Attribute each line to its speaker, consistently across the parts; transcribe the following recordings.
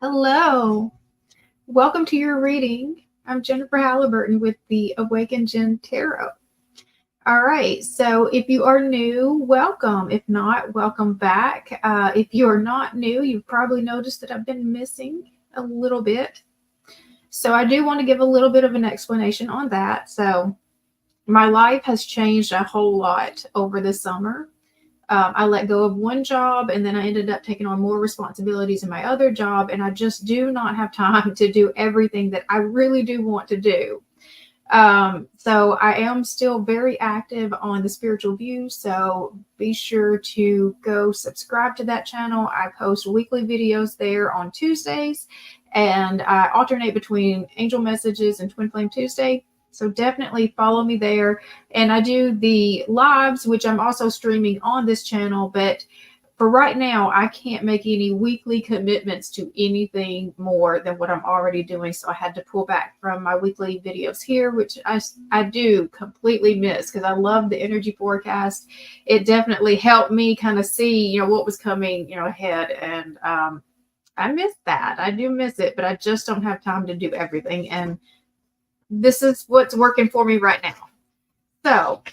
Speaker 1: Hello, welcome to your reading. I'm Jennifer Halliburton with the Awakened Jenn Tarot. All right, so if you are new, welcome. If not, welcome back. If you're not new, you've probably noticed that I've been missing a little bit. So I do want to give a little bit of an explanation on that. So my life has changed a whole lot over the summer. I let go of one job and then I ended up taking on more responsibilities in my other job. And I just do not have time to do everything that I really do want to do. So I am still very active on the spiritual view. So be sure to go subscribe to that channel. I post weekly videos there on Tuesdays and I alternate between Angel Messages and Twin Flame Tuesday. So definitely follow me there. And I do the lives, which I'm also streaming on this channel. But for right now, I can't make any weekly commitments to anything more than what I'm already doing. So I had to pull back from my weekly videos here, which I do completely miss because I love the energy forecast. It definitely helped me kind of see, what was coming, ahead. And I miss that. I do miss it, but I just don't have time to do everything. And this is what's working for me right now. So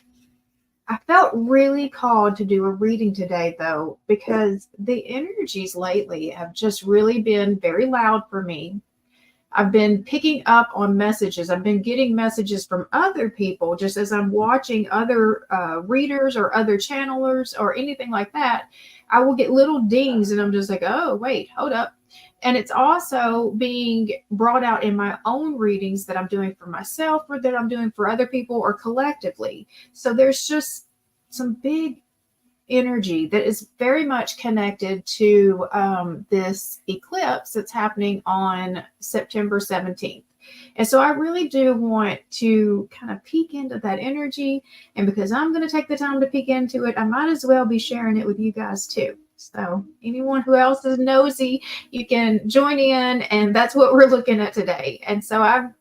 Speaker 1: I felt really called to do a reading today, though, because the energies lately have just really been very loud for me. I've been picking up on messages. I've been getting messages from other people just as I'm watching other readers or other channelers or anything like that. I will get little dings and I'm just like, oh, wait, hold up. And it's also being brought out in my own readings that I'm doing for myself or that I'm doing for other people or collectively. So there's just some big energy that is very much connected to this eclipse that's happening on September 17th. And so I really do want to kind of peek into that energy. And because I'm going to take the time to peek into it, I might as well be sharing it with you guys too. So anyone who else is nosy, you can join in, and that's what we're looking at today. And so I'm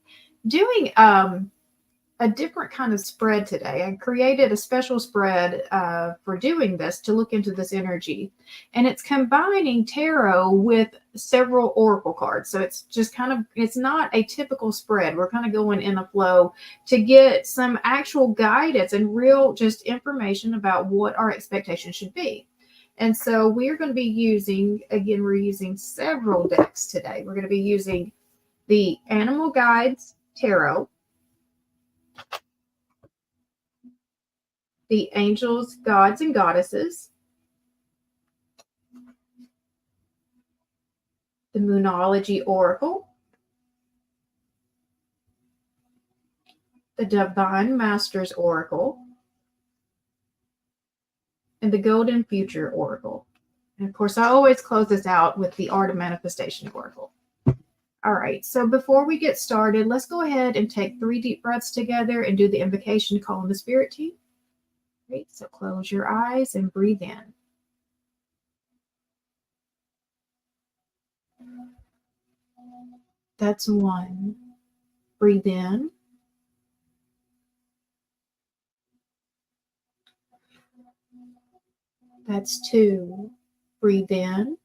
Speaker 1: doing a different kind of spread today. I created a special spread for doing this to look into this energy. And it's combining tarot with several oracle cards. So it's just it's not a typical spread. We're kind of going in a flow to get some actual guidance and real just information about what our expectations should be. And so we're going to be using, again, we're using several decks today. We're going to be using the Animal Guides Tarot, the Angels, Gods, and Goddesses, the Moonology Oracle, the Divine Masters Oracle, and the Golden Future Oracle. And of course, I always close this out with the Art of Manifestation Oracle. All right, so before we get started, let's go ahead and take 3 deep breaths together and do the invocation to call in the spirit team. Great, so close your eyes and breathe in. That's 1. Breathe in. That's 2. Breathe in.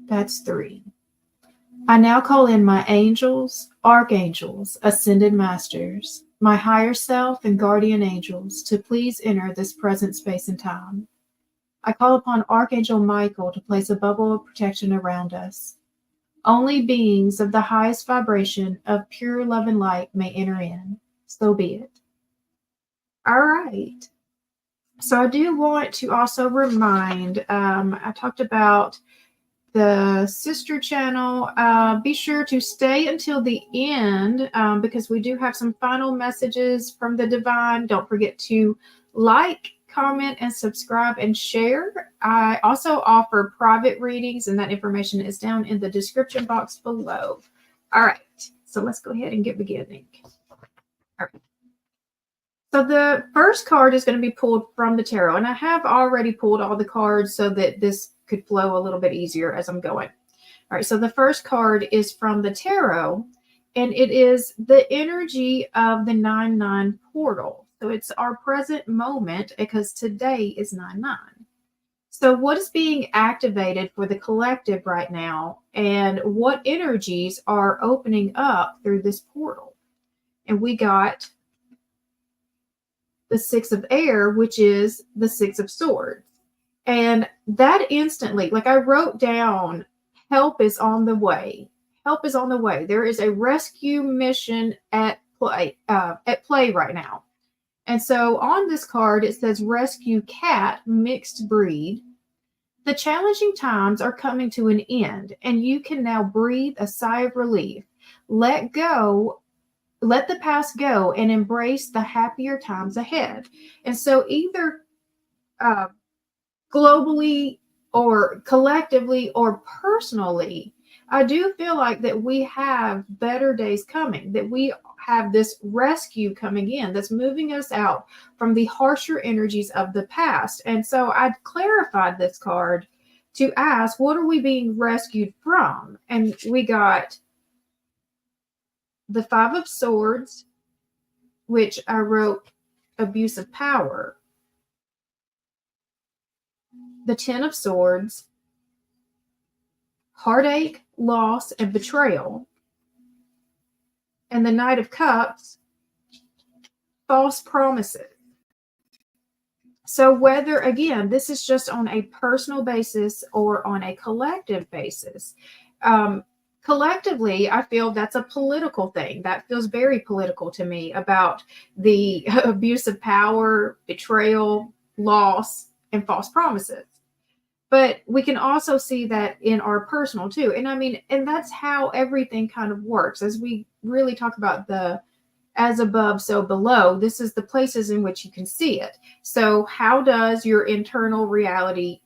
Speaker 1: That's 3. I now call in my angels, archangels, ascended masters, my higher self and guardian angels to please enter this present space and time. I call upon Archangel Michael to place a bubble of protection around us. Only beings of the highest vibration of pure love and light may enter in. So be it. All right. So I do want to also remind, I talked about the sister channel. Be sure to stay until the end because we do have some final messages from the divine. Don't forget to like, comment, and subscribe and share. I also offer private readings, and that information is down in the description box below. All right, so let's go ahead and get beginning. All right. So the first card is going to be pulled from the tarot, and I have already pulled all the cards so that this could flow a little bit easier as I'm going. All right, so the first card is from the tarot, and it is the energy of the 9/9 portal. So it's our present moment because today is 9/9. So what is being activated for the collective right now, and what energies are opening up through this portal? And we got the Six of Air, which is the Six of Swords. And that instantly, like I wrote down, help is on the way. Help is on the way. There is a rescue mission at play right now. And so on this card, it says rescue cat, mixed breed. The challenging times are coming to an end, and you can now breathe a sigh of relief. Let go, let the past go, and embrace the happier times ahead. And so either uh, globally or collectively or personally, I do feel like that we have better days coming, that we have this rescue coming in that's moving us out from the harsher energies of the past. And so I clarified this card to ask, what are we being rescued from? And we got the Five of Swords, which I wrote abuse of power, the Ten of Swords, heartache, loss, and betrayal, and the Knight of Cups, false promises. So whether, again, this is just on a personal basis or on a collective basis, collectively, I feel that's a political thing. That feels very political to me about the abuse of power, betrayal, loss, and false promises. But we can also see that in our personal too. And I mean, and that's how everything kind of works. As we really talk about the as above, so below, this is the places in which you can see it. So how is your internal reality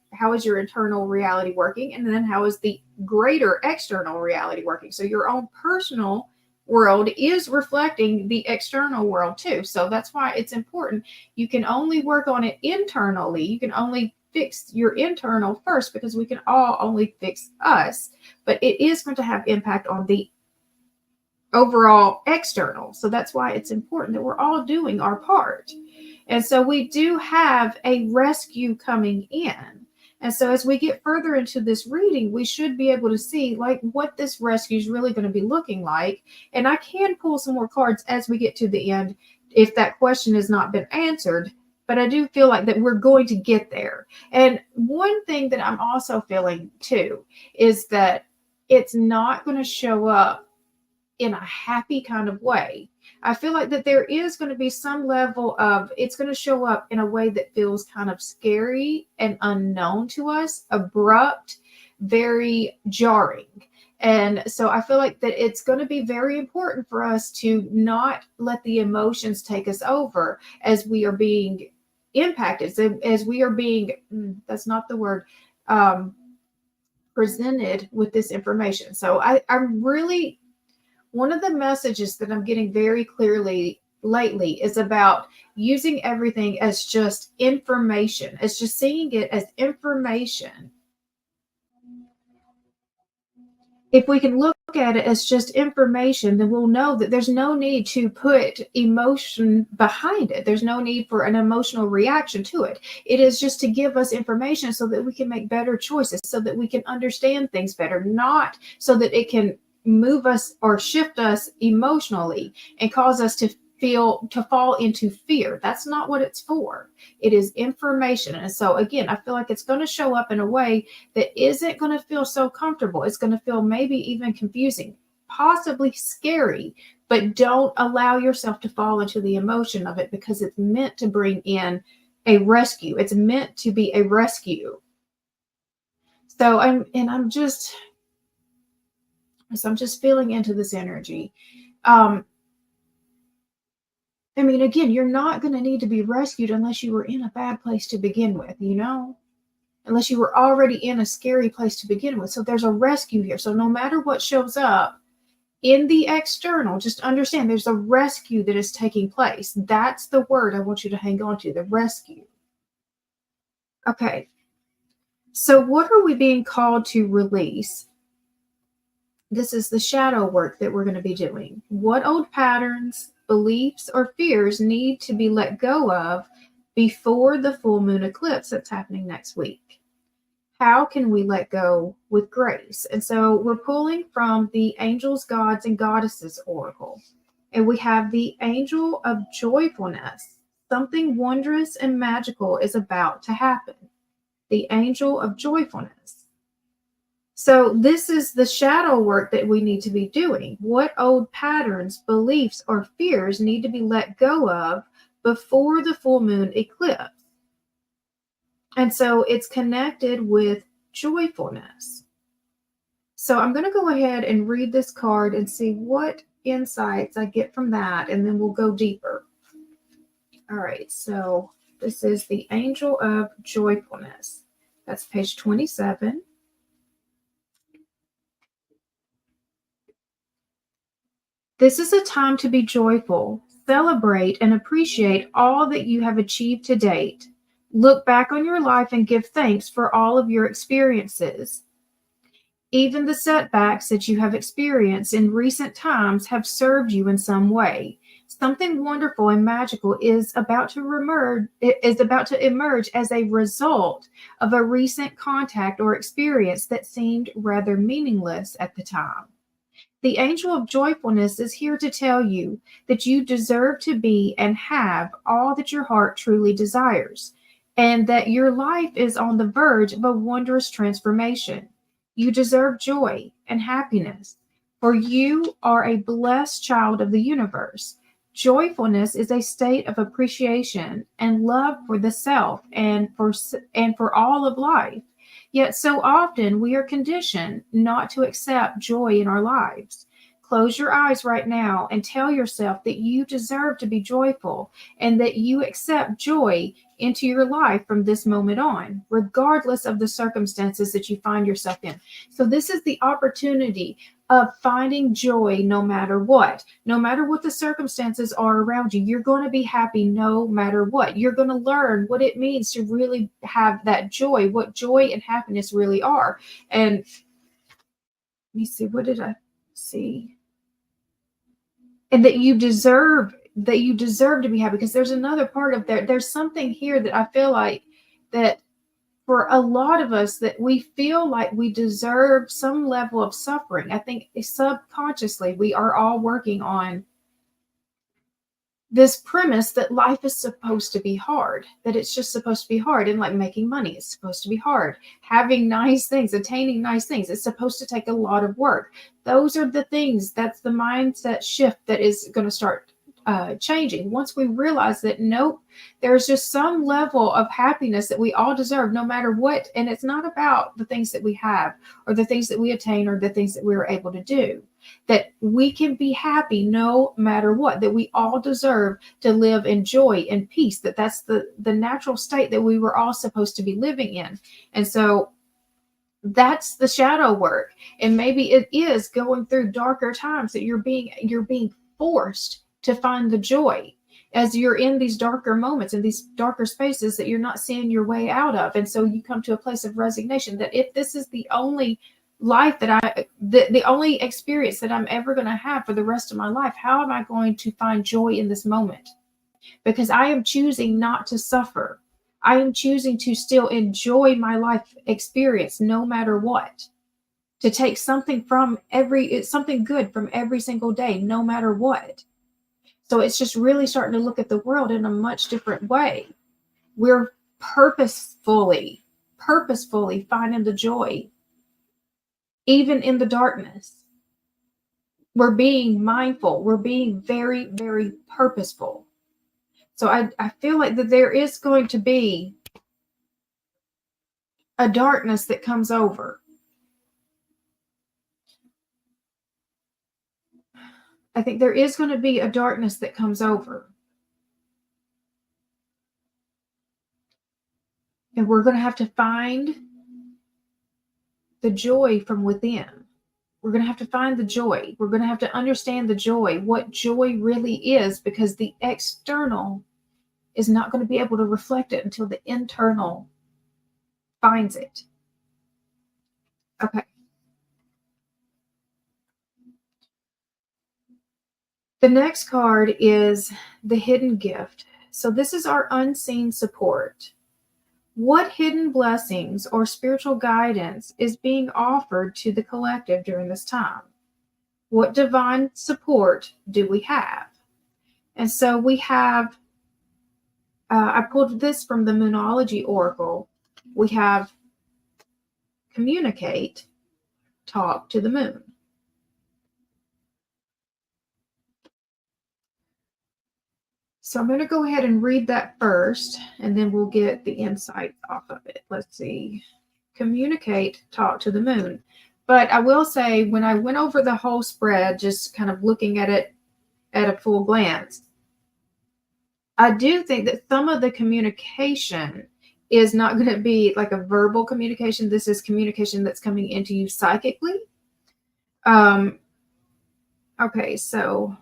Speaker 1: working? And then how is the greater external reality working? So your own personal world is reflecting the external world too. So that's why it's important. You can only work on it internally. You can only fix your internal first, because we can all only fix us, but it is going to have impact on the overall external. So that's why it's important that we're all doing our part. And so we do have a rescue coming in. And so as we get further into this reading, we should be able to see like what this rescue is really going to be looking like. And I can pull some more cards as we get to the end if that question has not been answered. But I do feel like that we're going to get there. And one thing that I'm also feeling too is that it's not going to show up in a happy kind of way. I feel like that there is going to be some level of, it's going to show up in a way that feels kind of scary and unknown to us, abrupt, very jarring. And so I feel like that it's going to be very important for us to not let the emotions take us over as we are being impacted, as we are being, that's not the word, presented with this information. So I'm really, one of the messages that I'm getting very clearly lately is about using everything as just information, as just seeing it as information. If we can look at it as just information, then we'll know that there's no need to put emotion behind it. There's no need for an emotional reaction to it. It is just to give us information so that we can make better choices, so that we can understand things better, not so that it can move us or shift us emotionally and cause us to fall into fear. That's not what it's for. It is information. And so again, I feel like it's going to show up in a way that isn't going to feel so comfortable. It's going to feel maybe even confusing, possibly scary, but don't allow yourself to fall into the emotion of it, because it's meant to bring in a rescue. It's meant to be a rescue. So I'm just feeling into this energy. I mean, again, you're not going to need to be rescued unless you were in a bad place to begin with, unless you were already in a scary place to begin with. So there's a rescue here. So no matter what shows up in the external, just understand there's a rescue that is taking place. That's the word I want you to hang on to, the rescue. Okay. So what are we being called to release? This is the shadow work that we're going to be doing. What old patterns, beliefs, or fears need to be let go of before the full moon eclipse that's happening next week? How can we let go with grace? And so we're pulling from the Angels, Gods, and Goddesses Oracle. And we have the Angel of Joyfulness. Something wondrous and magical is about to happen. The Angel of Joyfulness. So this is the shadow work that we need to be doing. What old patterns, beliefs, or fears need to be let go of before the full moon eclipse? And so it's connected with joyfulness. So I'm going to go ahead and read this card and see what insights I get from that, and then we'll go deeper. All right, so this is the Angel of Joyfulness. That's page 27. This is a time to be joyful, celebrate, and appreciate all that you have achieved to date. Look back on your life and give thanks for all of your experiences. Even the setbacks that you have experienced in recent times have served you in some way. Something wonderful and magical is about to emerge as a result of a recent contact or experience that seemed rather meaningless at the time. The Angel of Joyfulness is here to tell you that you deserve to be and have all that your heart truly desires, and that your life is on the verge of a wondrous transformation. You deserve joy and happiness, for you are a blessed child of the universe. Joyfulness is a state of appreciation and love for the self and for all of life. Yet so often we are conditioned not to accept joy in our lives. Close your eyes right now and tell yourself that you deserve to be joyful and that you accept joy into your life from this moment on, regardless of the circumstances that you find yourself in. So this is the opportunity of finding joy no matter what. No matter what the circumstances are around you, you're going to be happy no matter what. You're going to learn what it means to really have that joy, what joy and happiness really are. And let me see, what did I see? And that you deserve to be happy, because there's another part of there's something here that I feel like that for a lot of us, that we feel like we deserve some level of suffering. I think subconsciously we are all working on this premise that life is supposed to be hard, that it's just supposed to be hard. And like making money is supposed to be hard. Having nice things, attaining nice things, it's supposed to take a lot of work. Those are the things, that's the mindset shift that is going to start changing. Once we realize that, nope, there's just some level of happiness that we all deserve no matter what. And it's not about the things that we have or the things that we attain or the things that we were able to do. That we can be happy no matter what, that we all deserve to live in joy and peace, that's the natural state that we were all supposed to be living in. And so that's the shadow work. And maybe it is going through darker times that you're being forced to find the joy as you're in these darker moments, in these darker spaces that you're not seeing your way out of. And so you come to a place of resignation that if this is the only life that the only experience that I'm ever going to have for the rest of my life, how am I going to find joy in this moment? Because I am choosing not to suffer. I am choosing to still enjoy my life experience no matter what. To take something good from every single day, no matter what. So it's just really starting to look at the world in a much different way. We're purposefully finding the joy, even in the darkness. We're being mindful. We're being very, very purposeful. So I feel like that there is going to be a darkness that comes over. I think there is going to be a darkness that comes over. And we're going to have to find the joy from within. We're going to have to find the joy. We're going to have to understand the joy, what joy really is, because the external is not going to be able to reflect it until the internal finds it. Okay. The next card is the hidden gift. So this is our unseen support. What hidden blessings or spiritual guidance is being offered to the collective during this time? What divine support do we have? And so we have, I pulled this from the Moonology Oracle. We have communicate, talk to the moon. So I'm going to go ahead and read that first, and then we'll get the insights off of it. Let's see. Communicate, talk to the moon. But I will say, when I went over the whole spread, just kind of looking at it at a full glance, I do think that some of the communication is not going to be like a verbal communication. This is communication that's coming into you psychically. Okay, so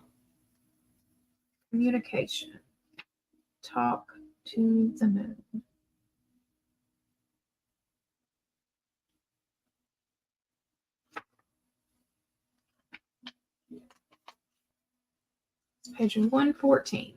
Speaker 1: communication, talk to the moon. It's page 114.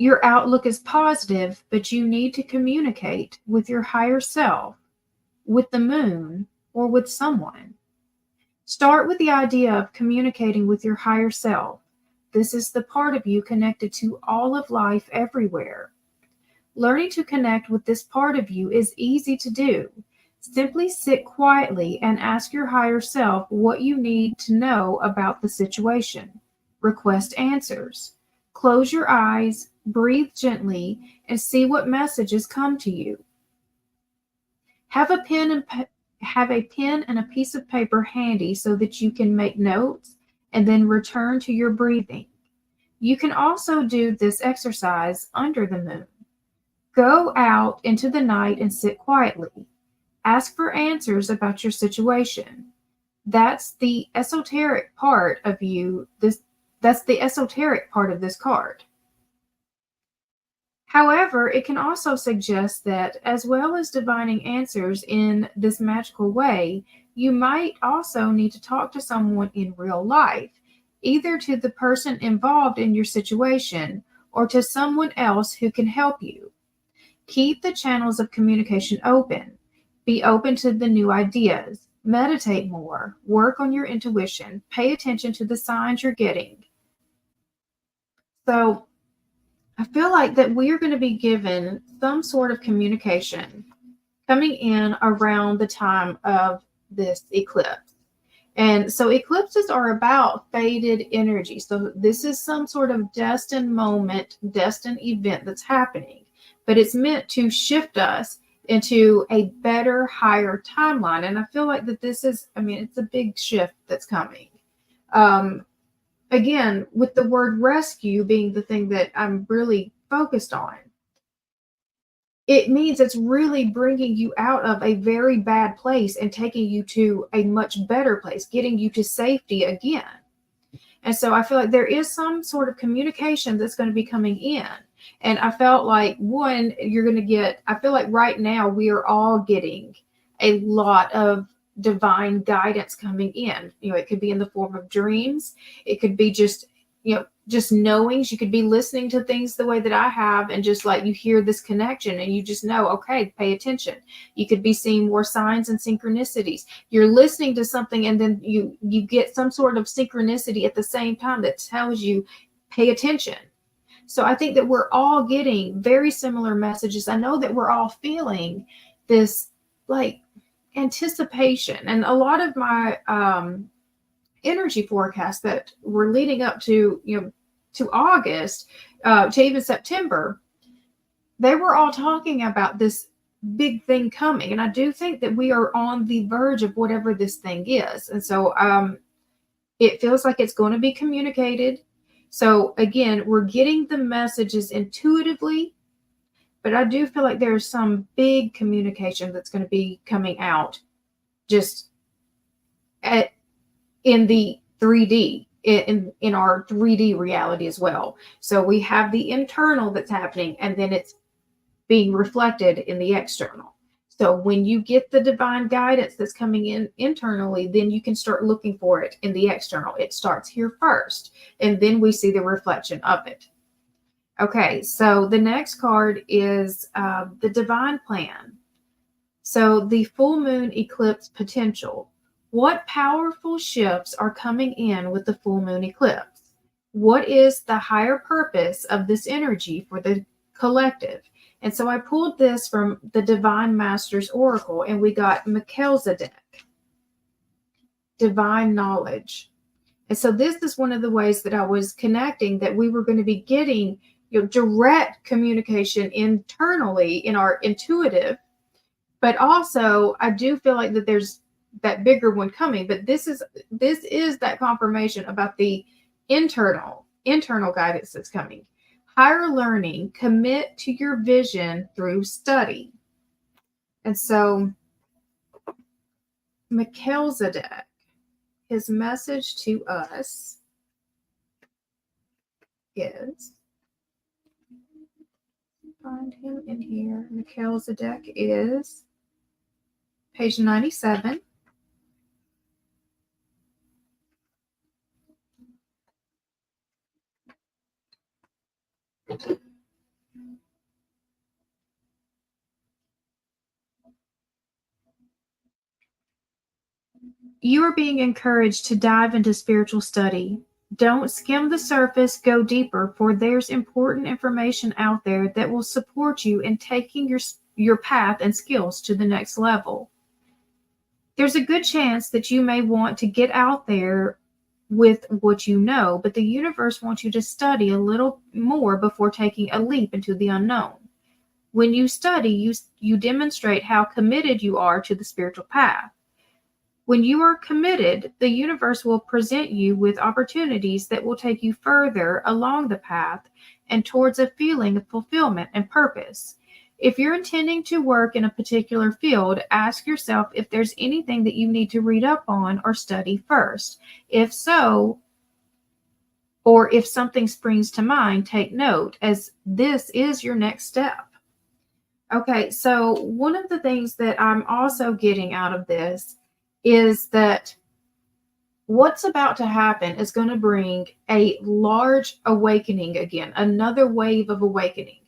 Speaker 1: Your outlook is positive, but you need to communicate with your higher self, with the moon, or with someone. Start with the idea of communicating with your higher self. This is the part of you connected to all of life everywhere. Learning to connect with this part of you is easy to do. Simply sit quietly and ask your higher self what you need to know about the situation. Request answers. Close your eyes, breathe gently, and see what messages come to you. Have a pen and a piece of paper handy so that you can make notes and then return to your breathing. You can also do this exercise under the moon. Go out into the night and sit quietly. Ask for answers about your situation. That's the esoteric part of you. That's the esoteric part of this card. However, it can also suggest that, as well as divining answers in this magical way, you might also need to talk to someone in real life, either to the person involved in your situation or to someone else who can help you. Keep the channels of communication open. Be open to the new ideas. Meditate more. Work on your intuition. Pay attention to the signs you're getting. So I feel like that we are going to be given some sort of communication coming in around the time of this eclipse. And so eclipses are about faded energy. So this is some sort of destined moment, destined event that's happening, but it's meant to shift us into a better, higher timeline. And I feel like that this is, it's a big shift that's coming. Again, with the word rescue being the thing that I'm really focused on, it means it's really bringing you out of a very bad place and taking you to a much better place, getting you to safety again. And so I feel like there is some sort of communication that's going to be coming in. And I felt like, one, you're going to get, I feel like right now we are all getting a lot of divine guidance coming in. It could be in the form of dreams. It could be just knowings. You could be listening to things the way that I have, and just like you hear this connection and you just know, okay, pay attention. You could be seeing more signs and synchronicities. You're listening to something and then you get some sort of synchronicity at the same time that tells you, pay attention. So I think that we're all getting very similar messages. I know that we're all feeling this like anticipation, and a lot of my energy forecasts that were leading up to to August, to even September, they were all talking about this big thing coming. And I do think that we are on the verge of whatever this thing is. And so it feels like it's going to be communicated. So again, we're getting the messages intuitively, but I do feel like there's some big communication that's going to be coming out just in the 3D, in our 3D reality as well. So we have the internal that's happening, and then it's being reflected in the external. So when you get the divine guidance that's coming in internally, then you can start looking for it in the external. It starts here first, and then we see the reflection of it. Okay, so the next card is the divine plan. So the full moon eclipse potential. What powerful shifts are coming in with the full moon eclipse? What is the higher purpose of this energy for the collective? And so I pulled this from the Divine Masters Oracle, and we got Melchizedek, divine knowledge. And so this is one of the ways that I was connecting that we were going to be getting, direct communication internally in our intuitive, but also I do feel like that there's that bigger one coming. But this is that confirmation about the internal guidance that's coming. Higher learning, commit to your vision through study. And so Melchizedek, his message to us is, find him in here. Melchizedek is page 97. You are being encouraged to dive into spiritual study. Don't skim the surface, go deeper, for there's important information out there that will support you in taking your path and skills to the next level. There's a good chance that you may want to get out there with what you know, but the universe wants you to study a little more before taking a leap into the unknown. When you study, you demonstrate how committed you are to the spiritual path. When you are committed, the universe will present you with opportunities that will take you further along the path and towards a feeling of fulfillment and purpose. If you're intending to work in a particular field, ask yourself if there's anything that you need to read up on or study first. If so, or if something springs to mind, take note, as this is your next step. Okay, so one of the things that I'm also getting out of this is that what's about to happen is going to bring a large awakening again, another wave of awakening.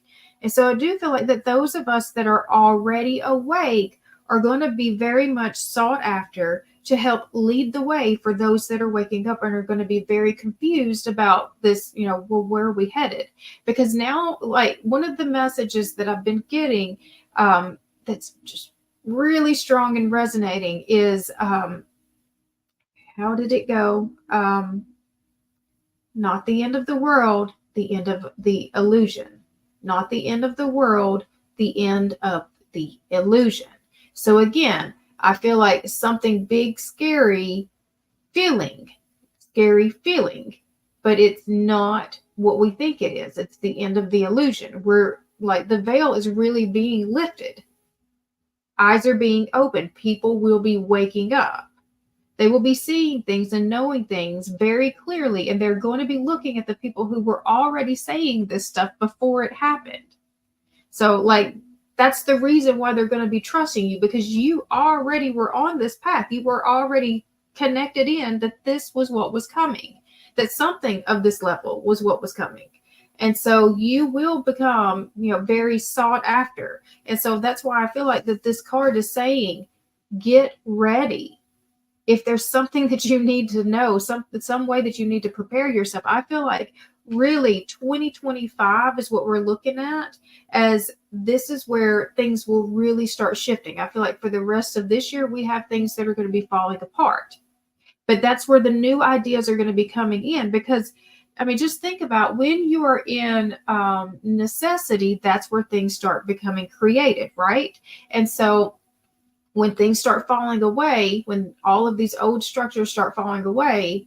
Speaker 1: And so I do feel like that those of us that are already awake are going to be very much sought after to help lead the way for those that are waking up and are going to be very confused about this, well, where are we headed? Because now, like, one of the messages that I've been getting that's just really strong and resonating is, how did it go? Not the end of the world, the end of the illusion. Not the end of the world, the end of the illusion. So again, I feel like something big, scary feeling, but it's not what we think it is. It's the end of the illusion. We're like, the veil is really being lifted. Eyes are being opened. People will be waking up. They will be seeing things and knowing things very clearly, and they're going to be looking at the people who were already saying this stuff before it happened. So, like, that's the reason why they're going to be trusting you, because you already were on this path. You were already connected in that this was what was coming, that something of this level was what was coming. And so you will become, very sought after. And so that's why I feel like that this card is saying, get ready. If there's something that you need to know, some way that you need to prepare yourself, I feel like really 2025 is what we're looking at, as this is where things will really start shifting. I feel like for the rest of this year, we have things that are going to be falling apart. But that's where the new ideas are going to be coming in, because I mean, just think about when you are in necessity, that's where things start becoming creative, right? And so when things start falling away, when all of these old structures start falling away,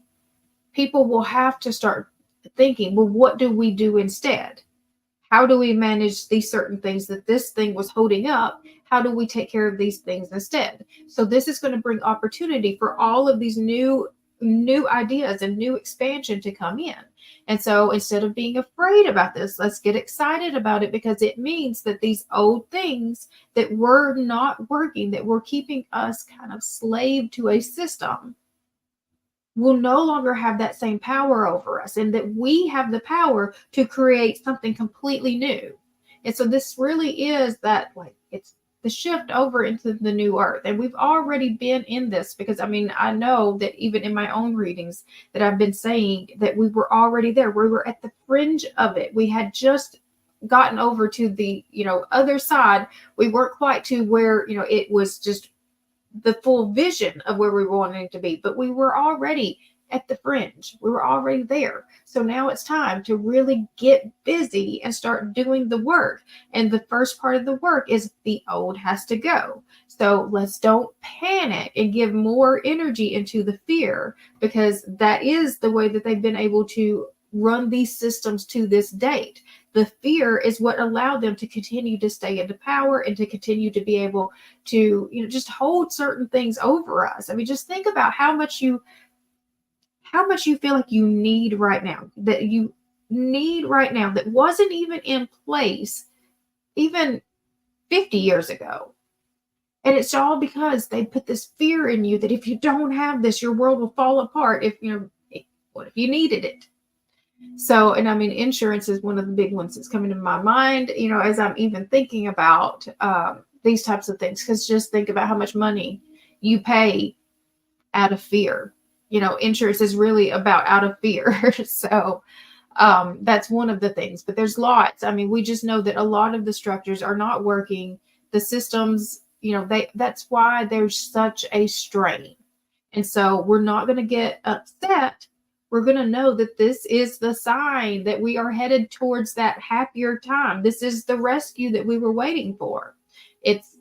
Speaker 1: people will have to start thinking, well, what do we do instead? How do we manage these certain things that this thing was holding up? How do we take care of these things instead? So this is going to bring opportunity for all of these new new ideas and new expansion to come in. And so instead of being afraid about this, let's get excited about it, because it means that these old things that were not working, that were keeping us kind of slave to a system, will no longer have that same power over us, and that we have the power to create something completely new. And so this really is that, like, it's the shift over into the new earth. And we've already been in this, because I mean, I know that even in my own readings that I've been saying that we were already there. We were at the fringe of it. We had just gotten over to the, other side. We weren't quite to where, it was just the full vision of where we were wanting to be, but we were already at the fringe. We were already there. So now it's time to really get busy and start doing the work. And the first part of the work is the old has to go. So let's don't panic and give more energy into the fear, because that is the way that they've been able to run these systems to this date. The fear is what allowed them to continue to stay into power and to continue to be able to, just hold certain things over us. I mean, just think about how much you feel like you need right now, that wasn't even in place even 50 years ago. And it's all because they put this fear in you that if you don't have this, your world will fall apart. What if you needed it? So, and I mean, insurance is one of the big ones that's coming to my mind, as I'm even thinking about these types of things, because just think about how much money you pay out of fear. Insurance is really about out of fear. So that's one of the things, but there's lots. I mean, we just know that a lot of the structures are not working. The systems, that's why there's such a strain. And so we're not going to get upset. We're going to know that this is the sign that we are headed towards that happier time. This is the rescue that we were waiting for. It's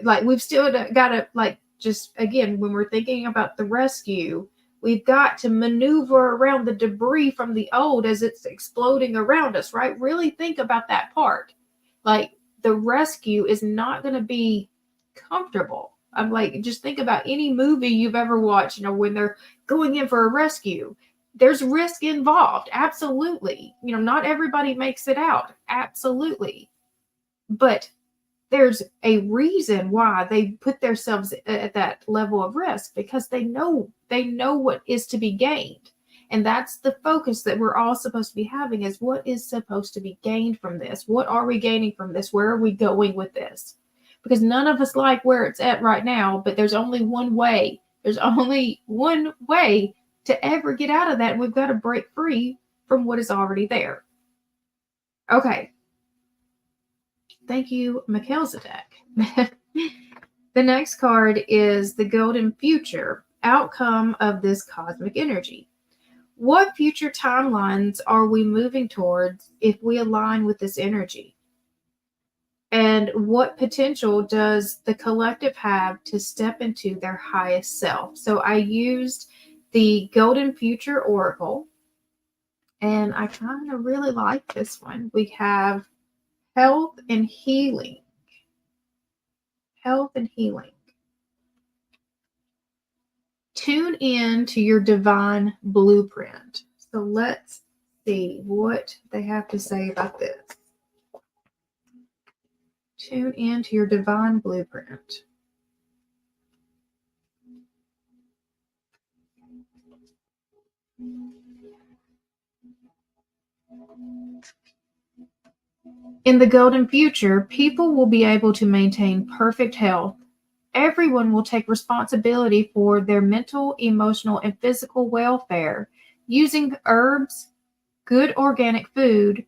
Speaker 1: like, we've still got to, like, just again, when we're thinking about the rescue, we've got to maneuver around the debris from the old as it's exploding around us, right? Really think about that part. Like, the rescue is not going to be comfortable. I'm like, just think about any movie you've ever watched, when they're going in for a rescue. There's risk involved. Absolutely. Not everybody makes it out. Absolutely. But there's a reason why they put themselves at that level of risk, because they know what is to be gained. And that's the focus that we're all supposed to be having, is what is supposed to be gained from this? What are we gaining from this? Where are we going with this? Because none of us like where it's at right now, but there's only one way. There's only one way to ever get out of that. And we've got to break free from what is already there. Okay. Thank you, Melchizedek. The next card is the Golden Future, outcome of this cosmic energy. What future timelines are we moving towards if we align with this energy? And what potential does the collective have to step into their highest self? So I used the Golden Future Oracle, and I kind of really like this one. We have health and healing. Health and healing. Tune in to your divine blueprint. So let's see what they have to say about this. Tune in to your divine blueprint. In the golden future, people will be able to maintain perfect health. Everyone will take responsibility for their mental, emotional, and physical welfare using herbs, good organic food,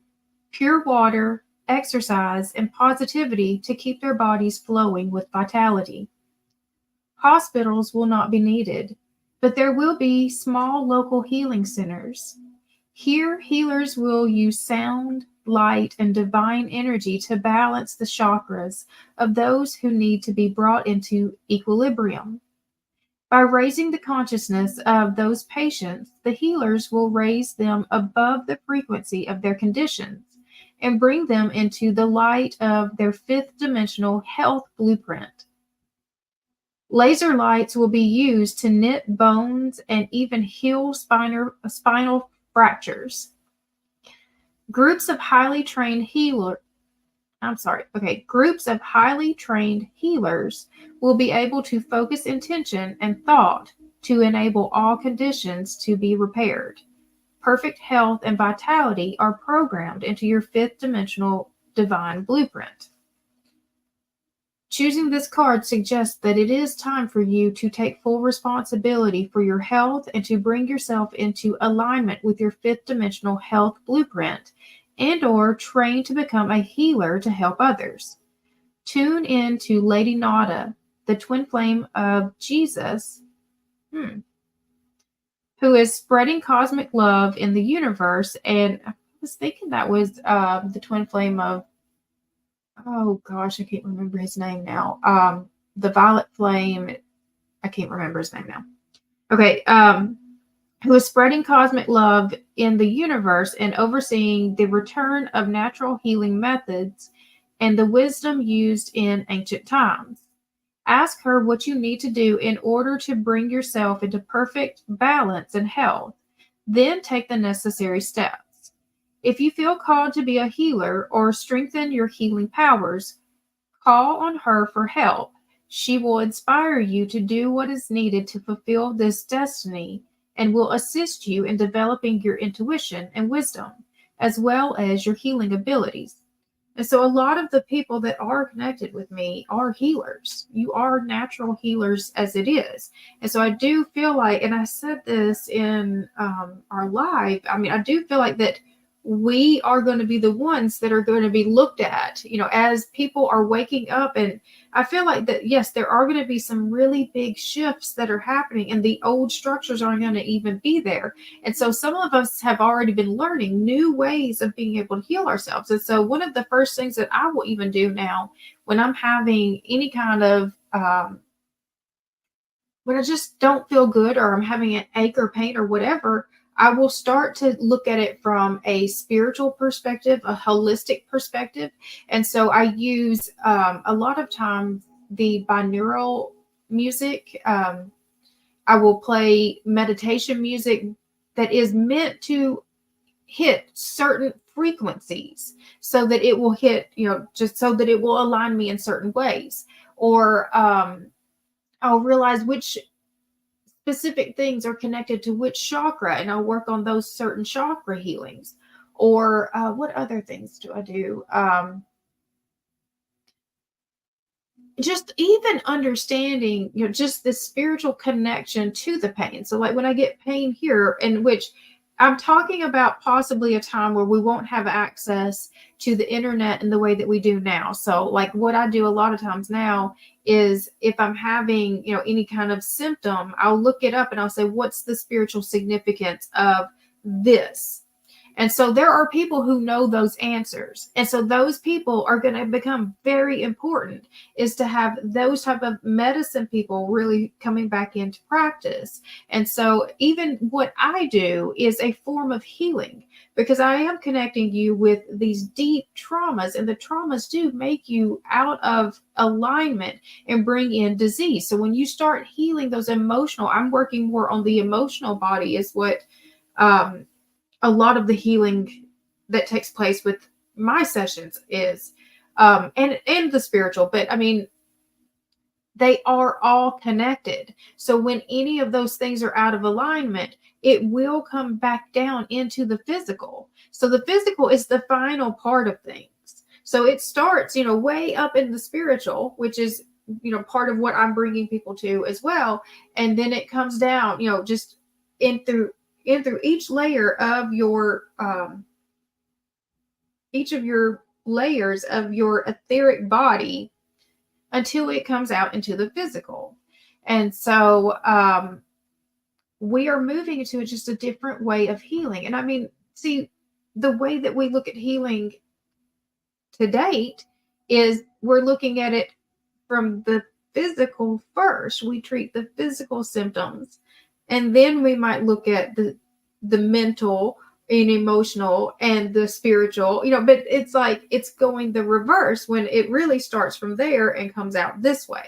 Speaker 1: pure water, exercise, and positivity to keep their bodies flowing with vitality. Hospitals will not be needed, but there will be small local healing centers. Here, healers will use sound, light, and divine energy to balance the chakras of those who need to be brought into equilibrium. By raising the consciousness of those patients, the healers will raise them above the frequency of their conditions and bring them into the light of their fifth dimensional health blueprint. Laser lights will be used to knit bones and even heal spinal fractures. Groups of highly trained groups of highly trained healers will be able to focus intention and thought to enable all conditions to be repaired. Perfect health and vitality are programmed into your fifth dimensional divine blueprint. Choosing this card suggests that it is time for you to take full responsibility for your health and to bring yourself into alignment with your fifth dimensional health blueprint and or train to become a healer to help others. Tune in to Lady Nada, the twin flame of Jesus, who is spreading cosmic love in the universe. And I was thinking that was the twin flame of, oh gosh, I can't remember his name now. The violet flame, I can't remember his name now. Okay, who is spreading cosmic love in the universe and overseeing the return of natural healing methods and the wisdom used in ancient times. Ask her what you need to do in order to bring yourself into perfect balance and health. Then take the necessary steps. If you feel called to be a healer or strengthen your healing powers, call on her for help. She will inspire you to do what is needed to fulfill this destiny and will assist you in developing your intuition and wisdom, as well as your healing abilities. And so a lot of the people that are connected with me are healers. You are natural healers as it is. And so I do feel like, and I said this in our live, I do feel like that we are going to be the ones that are going to be looked at, as people are waking up. And I feel like that, yes, there are going to be some really big shifts that are happening and the old structures aren't going to even be there. And so some of us have already been learning new ways of being able to heal ourselves. And so one of the first things that I will even do now when I'm having any kind of, when I just don't feel good or I'm having an ache or pain or whatever, I will start to look at it from a spiritual perspective, a holistic perspective. And so I use a lot of times the binaural music. I will play meditation music that is meant to hit certain frequencies so that it will hit, just so that it will align me in certain ways. Or I'll realize which specific things are connected to which chakra, and I'll work on those certain chakra healings. Or what other things do I do? Just even understanding, just the spiritual connection to the pain. So like when I get pain here, in which I'm talking about possibly a time where we won't have access to the internet in the way that we do now. So like what I do a lot of times now is if I'm having, any kind of symptom, I'll look it up and I'll say, what's the spiritual significance of this? And so there are people who know those answers. And so those people are going to become very important, is to have those type of medicine people really coming back into practice. And so even what I do is a form of healing, because I am connecting you with these deep traumas, and the traumas do make you out of alignment and bring in disease. So when you start healing those emotional, I'm working more on the emotional body is what, a lot of the healing that takes place with my sessions is, and the spiritual, but they are all connected. So when any of those things are out of alignment, it will come back down into the physical. So the physical is the final part of things. So it starts, way up in the spiritual, which is, part of what I'm bringing people to as well. And then it comes down, just in through each layer of your each of your layers of your etheric body until it comes out into the physical. And so we are moving into just a different way of healing. And see, the way that we look at healing to date is we're looking at it from the physical first. We treat the physical symptoms, and then we might look at the mental and emotional and the spiritual, but it's like it's going the reverse when it really starts from there and comes out this way.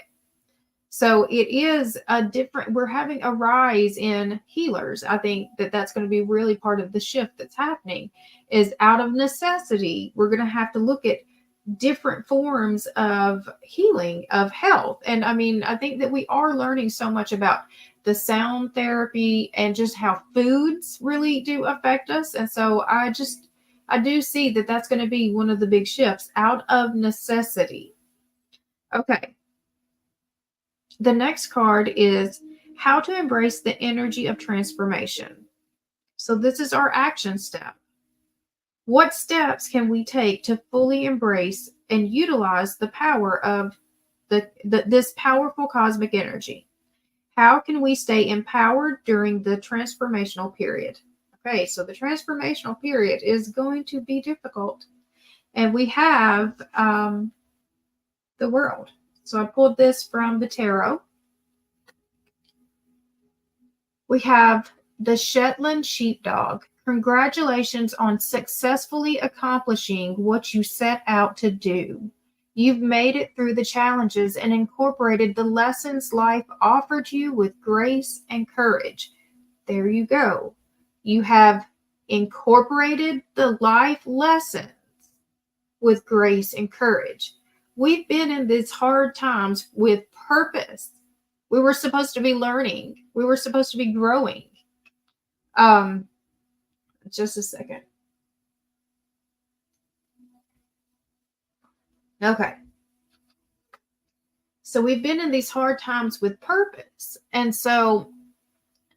Speaker 1: So it is a different, we're having a rise in healers. I think that that's going to be really part of the shift that's happening, is out of necessity. We're going to have to look at different forms of healing, of health. And I mean, I think that we are learning so much about the sound therapy and just how foods really do affect us. And so I do see that that's going to be one of the big shifts, out of necessity. Okay. The next card is how to embrace the energy of transformation. So this is our action step. What steps can we take to fully embrace and utilize the power of this powerful cosmic energy? How can we stay empowered during the transformational period? Okay, so the transformational period is going to be difficult. And we have the world. So I pulled this from the tarot. We have the Shetland sheepdog. Congratulations on successfully accomplishing what you set out to do. You've made it through the challenges and incorporated the lessons life offered you with grace and courage. There you go. You have incorporated the life lessons with grace and courage. We've been in these hard times with purpose. We were supposed to be learning. We were supposed to be growing. Just a second. Okay. So we've been in these hard times with purpose. And so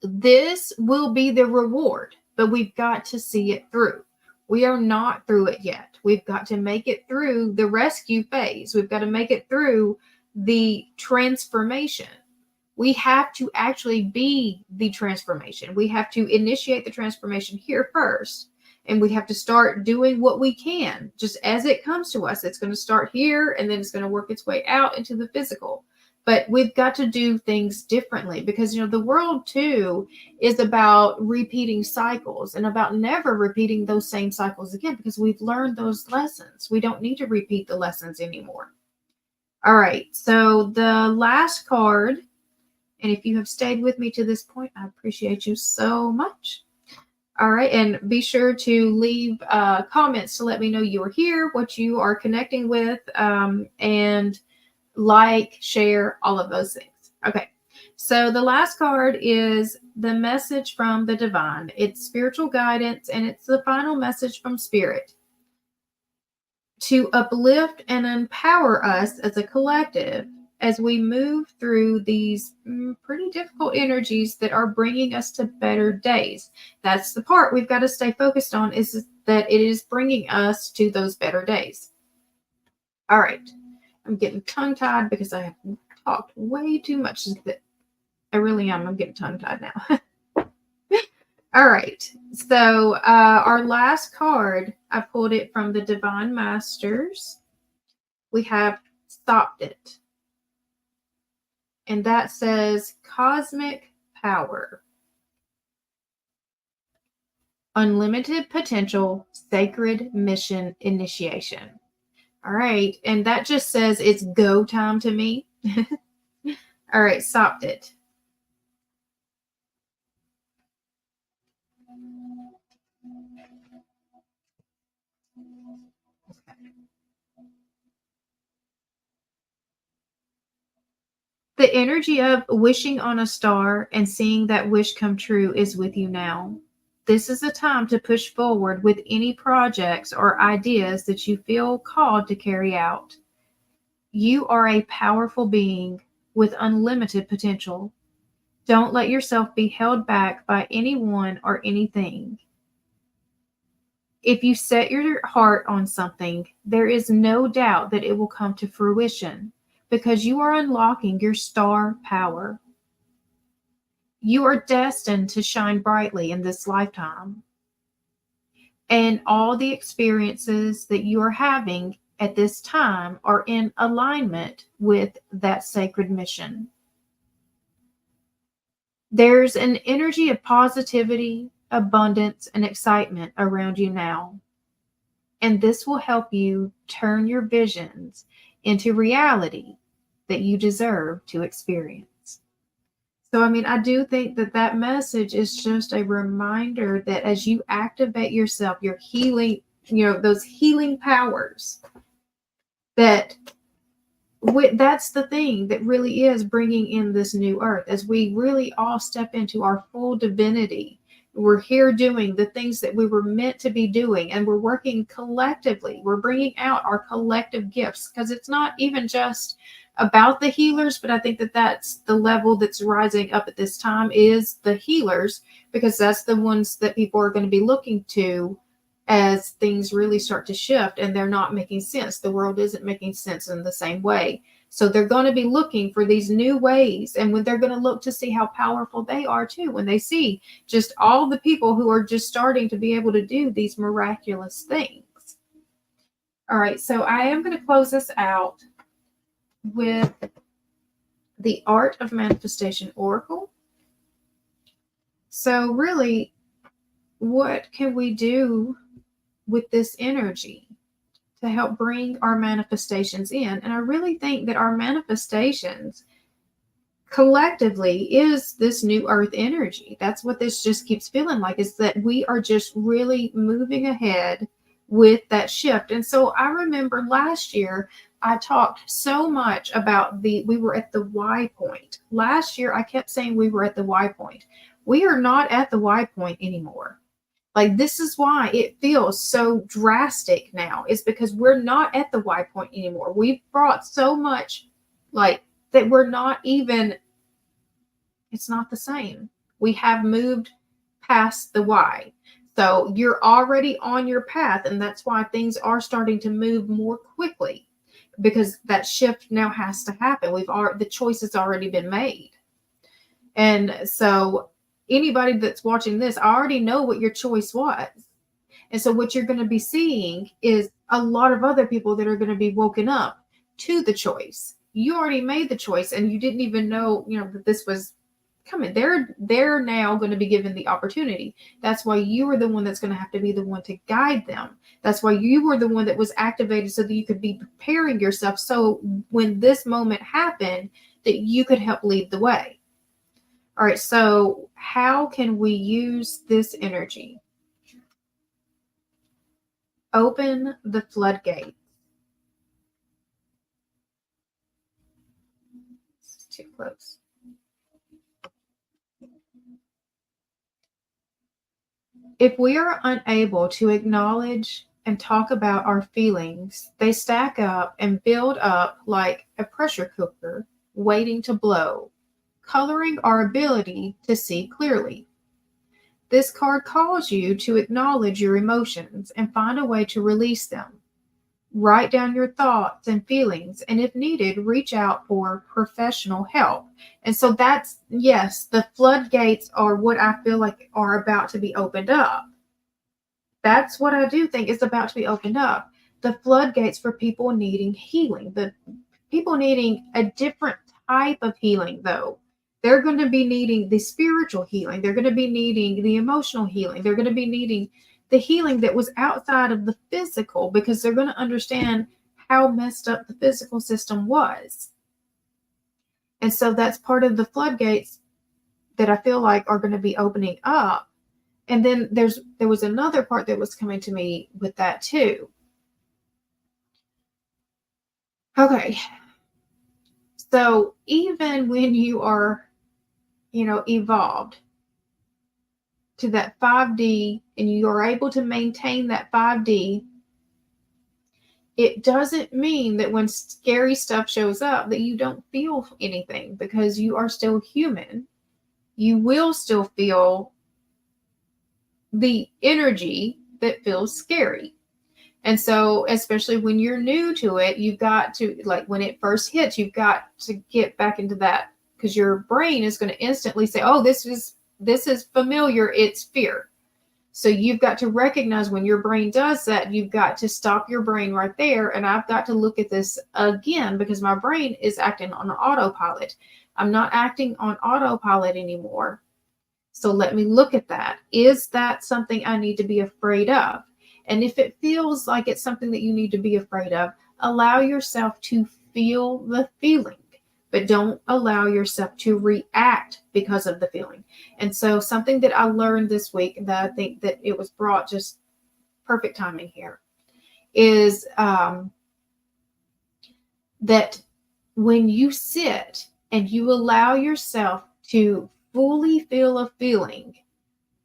Speaker 1: this will be the reward, but we've got to see it through. We are not through it yet. We've got to make it through the rescue phase. We've got to make it through the transformation. We have to actually be the transformation. We have to initiate the transformation here first. And we have to start doing what we can just as it comes to us. It's going to start here and then it's going to work its way out into the physical. But we've got to do things differently because, the world too is about repeating cycles and about never repeating those same cycles again because we've learned those lessons. We don't need to repeat the lessons anymore. All right. So the last card, and if you have stayed with me to this point, I appreciate you so much. All right. And be sure to leave comments to let me know you're here, what you are connecting with, and like, share, all of those things. Okay. So the last card is the message from the divine. It's spiritual guidance, and it's the final message from spirit to uplift and empower us as a collective as we move through these pretty difficult energies that are bringing us to better days. That's the part we've got to stay focused on, is that it is bringing us to those better days. All right. I'm getting tongue-tied because I have talked way too much. I really am. I'm getting tongue-tied now. All right. So our last card, I pulled it from the Divine Masters. We have Stopped It. And that says cosmic power, unlimited potential, sacred mission initiation. All right. And that just says it's go time to me. All right. Stopped it. The energy of wishing on a star and seeing that wish come true is with you now. This is a time to push forward with any projects or ideas that you feel called to carry out. You are a powerful being with unlimited potential. Don't let yourself be held back by anyone or anything. If you set your heart on something, there is no doubt that it will come to fruition because you are unlocking your star power. You are destined to shine brightly in this lifetime. And all the experiences that you are having at this time are in alignment with that sacred mission. There's an energy of positivity, abundance, and excitement around you now. And this will help you turn your visions into reality that you deserve to experience. So, I mean, I do think that that message is just a reminder that as you activate yourself, your healing, those healing powers, that that's the thing that really is bringing in this new earth. As we really all step into our full divinity, we're here doing the things that we were meant to be doing, and we're working collectively. We're bringing out our collective gifts, because it's not even just about the healers, but I think that that's the level that's rising up at this time, is the healers, because that's the ones that people are going to be looking to as things really start to shift and they're not making sense. The world isn't making sense in the same way. So they're going to be looking for these new ways, and when they're going to look to see how powerful they are too, when they see just all the people who are just starting to be able to do these miraculous things. All right, so I am going to close this out with the Art of Manifestation Oracle. So really, what can we do with this energy to help bring our manifestations in? And I really think that our manifestations collectively is this new earth energy. That's what this just keeps feeling like, is that we are just really moving ahead with that shift. And so I remember last year I talked so much about we were at the Y point. Last year I kept saying we were at the Y point. We are not at the Y point anymore. Like, this is why it feels so drastic now, is because we're not at the Y point anymore. We've brought so much, like, that we're not even, it's not the same. We have moved past the Y. So you're already on your path, and that's why things are starting to move more quickly, because that shift now has to happen. The choice has already been made. And so anybody that's watching this, I already know what your choice was. And so what you're going to be seeing is a lot of other people that are going to be woken up to the choice. You already made the choice, and you didn't even know, that this was coming. They're now going to be given the opportunity. That's why you were the one that's going to have to be the one to guide them. That's why you were the one that was activated, so that you could be preparing yourself, so when this moment happened, that you could help lead the way. All right, so how can we use this energy? Open the floodgates. It's too close. If we are unable to acknowledge and talk about our feelings, they stack up and build up like a pressure cooker waiting to blow, coloring our ability to see clearly. This card calls you to acknowledge your emotions and find a way to release them. Write down your thoughts and feelings, and if needed, reach out for professional help. And so that's, yes, the floodgates are what I feel like are about to be opened up. That's what I do think is about to be opened up. The floodgates for people needing healing, the people needing a different type of healing, though. They're going to be needing the spiritual healing. They're going to be needing the emotional healing. They're going to be needing the healing that was outside of the physical, because they're going to understand how messed up the physical system was. And so that's part of the floodgates that I feel like are going to be opening up. And then there was another part that was coming to me with that too. Okay. So even when you are, evolved to that 5D, and you are able to maintain that 5D, it doesn't mean that when scary stuff shows up that you don't feel anything, because you are still human. You will still feel the energy that feels scary. And so, especially when you're new to it, you've got to, like, when it first hits, you've got to get back into that, because your brain is going to instantly say, oh, this is familiar, it's fear. So you've got to recognize when your brain does that, you've got to stop your brain right there. And I've got to look at this again, because my brain is acting on autopilot. I'm not acting on autopilot anymore. So let me look at that. Is that something I need to be afraid of? And if it feels like it's something that you need to be afraid of, allow yourself to feel the feeling. but don't allow yourself to react because of the feeling. And so something that I learned this week that I think that it was brought just perfect timing here is that when you sit and you allow yourself to fully feel a feeling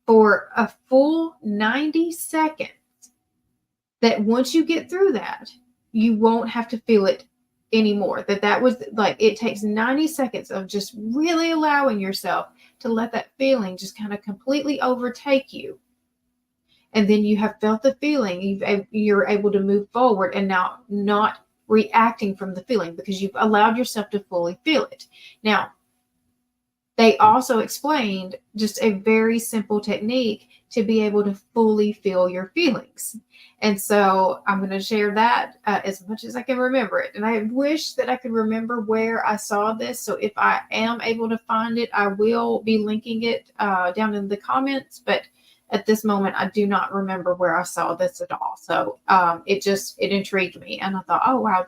Speaker 1: for a full 90 seconds, that once you get through that, you won't have to feel it anymore. That was like, it takes 90 seconds of just really allowing yourself to let that feeling just kind of completely overtake you. And then you have felt the feeling, you're able to move forward and now not reacting from the feeling because you've allowed yourself to fully feel it. Now, they also explained just a very simple technique to be able to fully feel your feelings. And so I'm going to share that as much as I can remember it. And I wish that I could remember where I saw this. So if I am able to find it, I will be linking it down in the comments. But at this moment, I do not remember where I saw this at all. So it intrigued me. And I thought, oh, wow,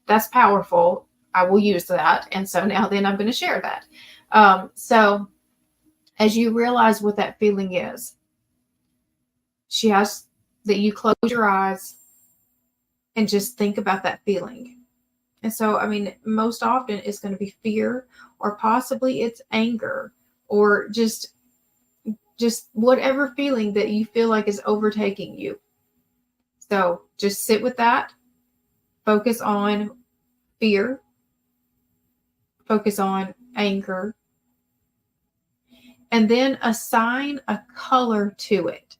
Speaker 1: that's powerful. I will use that. And so now then I'm going to share that. So as you realize what that feeling is, she asks that you close your eyes and just think about that feeling. And so, I mean, most often it's going to be fear, or possibly it's anger, or just whatever feeling that you feel like is overtaking you. So just sit with that. Focus on fear. Focus on anger. And then assign a color to it.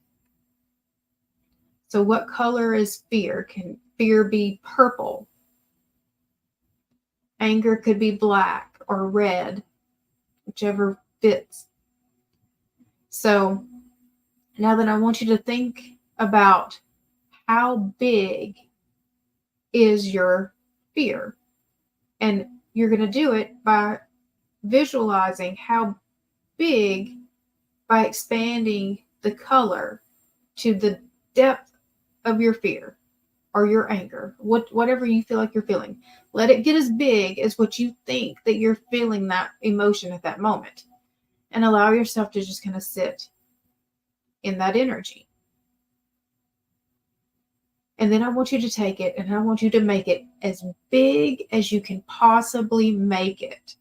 Speaker 1: So what color is fear? Can fear be purple? Anger could be black or red, whichever fits. So now then I want you to think about how big is your fear. And you're going to do it by visualizing how big by expanding the color to the depth of your fear or your anger, whatever you feel like you're feeling. Let it get as big as what you think that you're feeling that emotion at that moment, and allow yourself to just kind of sit in that energy. And then I want you to take it and I want you to make it as big as you can possibly make it.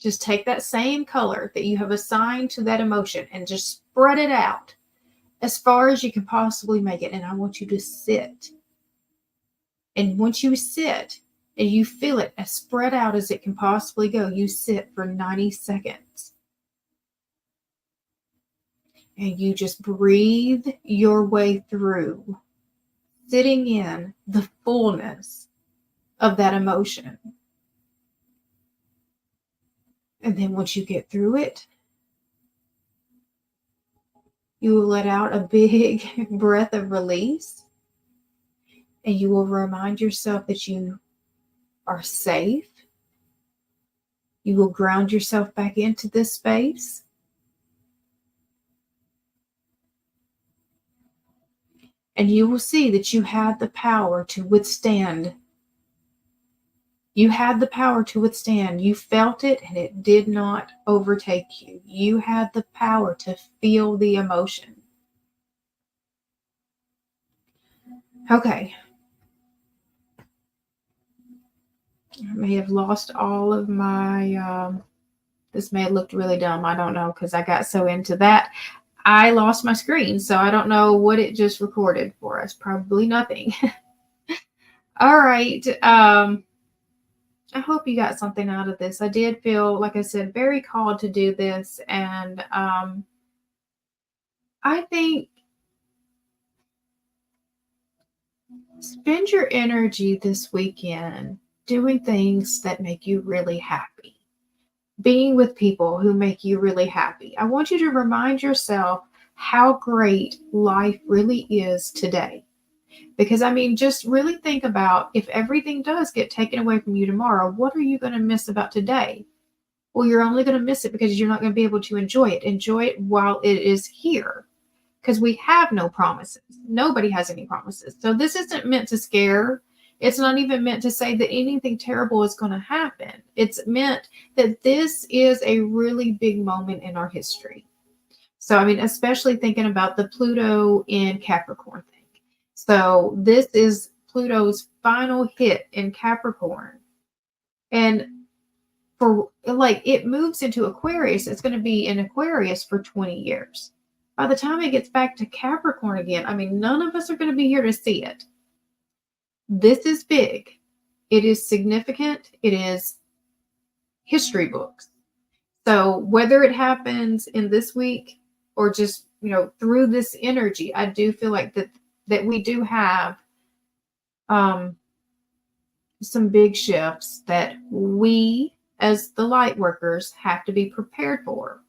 Speaker 1: Just take that same color that you have assigned to that emotion and just spread it out as far as you can possibly make it. And I want you to sit. And once you sit and you feel it as spread out as it can possibly go, you sit for 90 seconds. And you just breathe your way through, sitting in the fullness of that emotion. And then once you get through it, you will let out a big breath of release. And you will remind yourself that you are safe. You will ground yourself back into this space. And you will see that you had the power to withstand. You had the power to withstand. You felt it and it did not overtake you. You had the power to feel the emotion. Okay. I may have lost all of my, this may have looked really dumb. I don't know, because I got so into that. I lost my screen, so I don't know what it just recorded for us. Probably nothing. All right. I hope you got something out of this. I did feel, like I said, very called to do this. And I think spend your energy this weekend doing things that make you really happy. Being with people who make you really happy. I want you to remind yourself how great life really is today. Because, I mean, just really think about, if everything does get taken away from you tomorrow, what are you going to miss about today? Well, you're only going to miss it because you're not going to be able to enjoy it. Enjoy it while it is here. Because we have no promises. Nobody has any promises. So this isn't meant to scare. It's not even meant to say that anything terrible is going to happen. It's meant that this is a really big moment in our history. So, I mean, especially thinking about the Pluto in Capricorn thing. So this is Pluto's final hit in Capricorn. And for like, it moves into Aquarius. It's going to be in Aquarius for 20 years. By the time it gets back to Capricorn again, I mean, none of us are going to be here to see it. This is big. It is significant. It is history books. So whether it happens in this week or just, you know, through this energy, I do feel like that we do have some big shifts that we as the light workers have to be prepared for.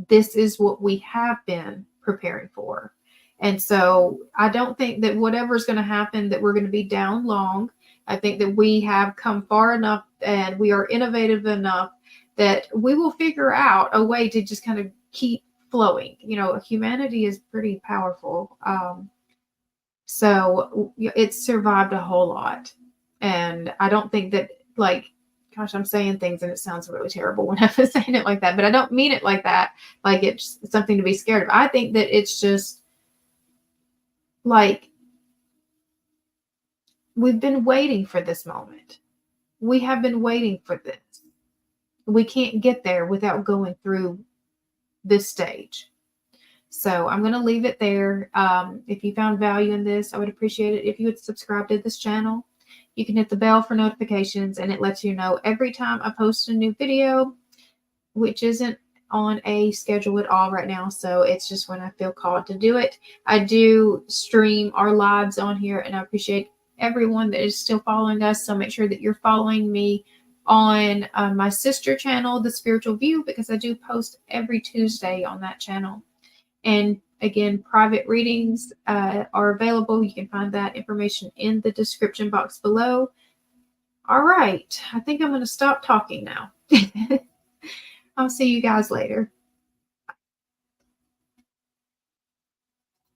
Speaker 1: This is what we have been preparing for. And so I don't think that whatever's going to happen that we're going to be down long. I think that we have come far enough and we are innovative enough that we will figure out a way to just kind of keep flowing. You know, humanity is pretty powerful. So it's survived a whole lot. And I don't think that, like, gosh, I'm saying things and it sounds really terrible when I'm saying it like that, but I don't mean it like that. Like it's something to be scared of. I think that it's just like we've been waiting for this moment. We have been waiting for this. We can't get there without going through this stage. So I'm going to leave it there. If you found value in this, I would appreciate it if you would subscribe to this channel. You can hit the bell for notifications, and it lets you know every time I post a new video, which isn't on a schedule at all right now. So it's just when I feel called to do it. I do stream our lives on here, and I appreciate everyone that is still following us. So make sure that you're following me on my sister channel, The Spiritual View, because I do post every Tuesday on that channel. And again, private readings are available. You can find that information in the description box below. All right. I think I'm going to stop talking now. I'll see you guys later.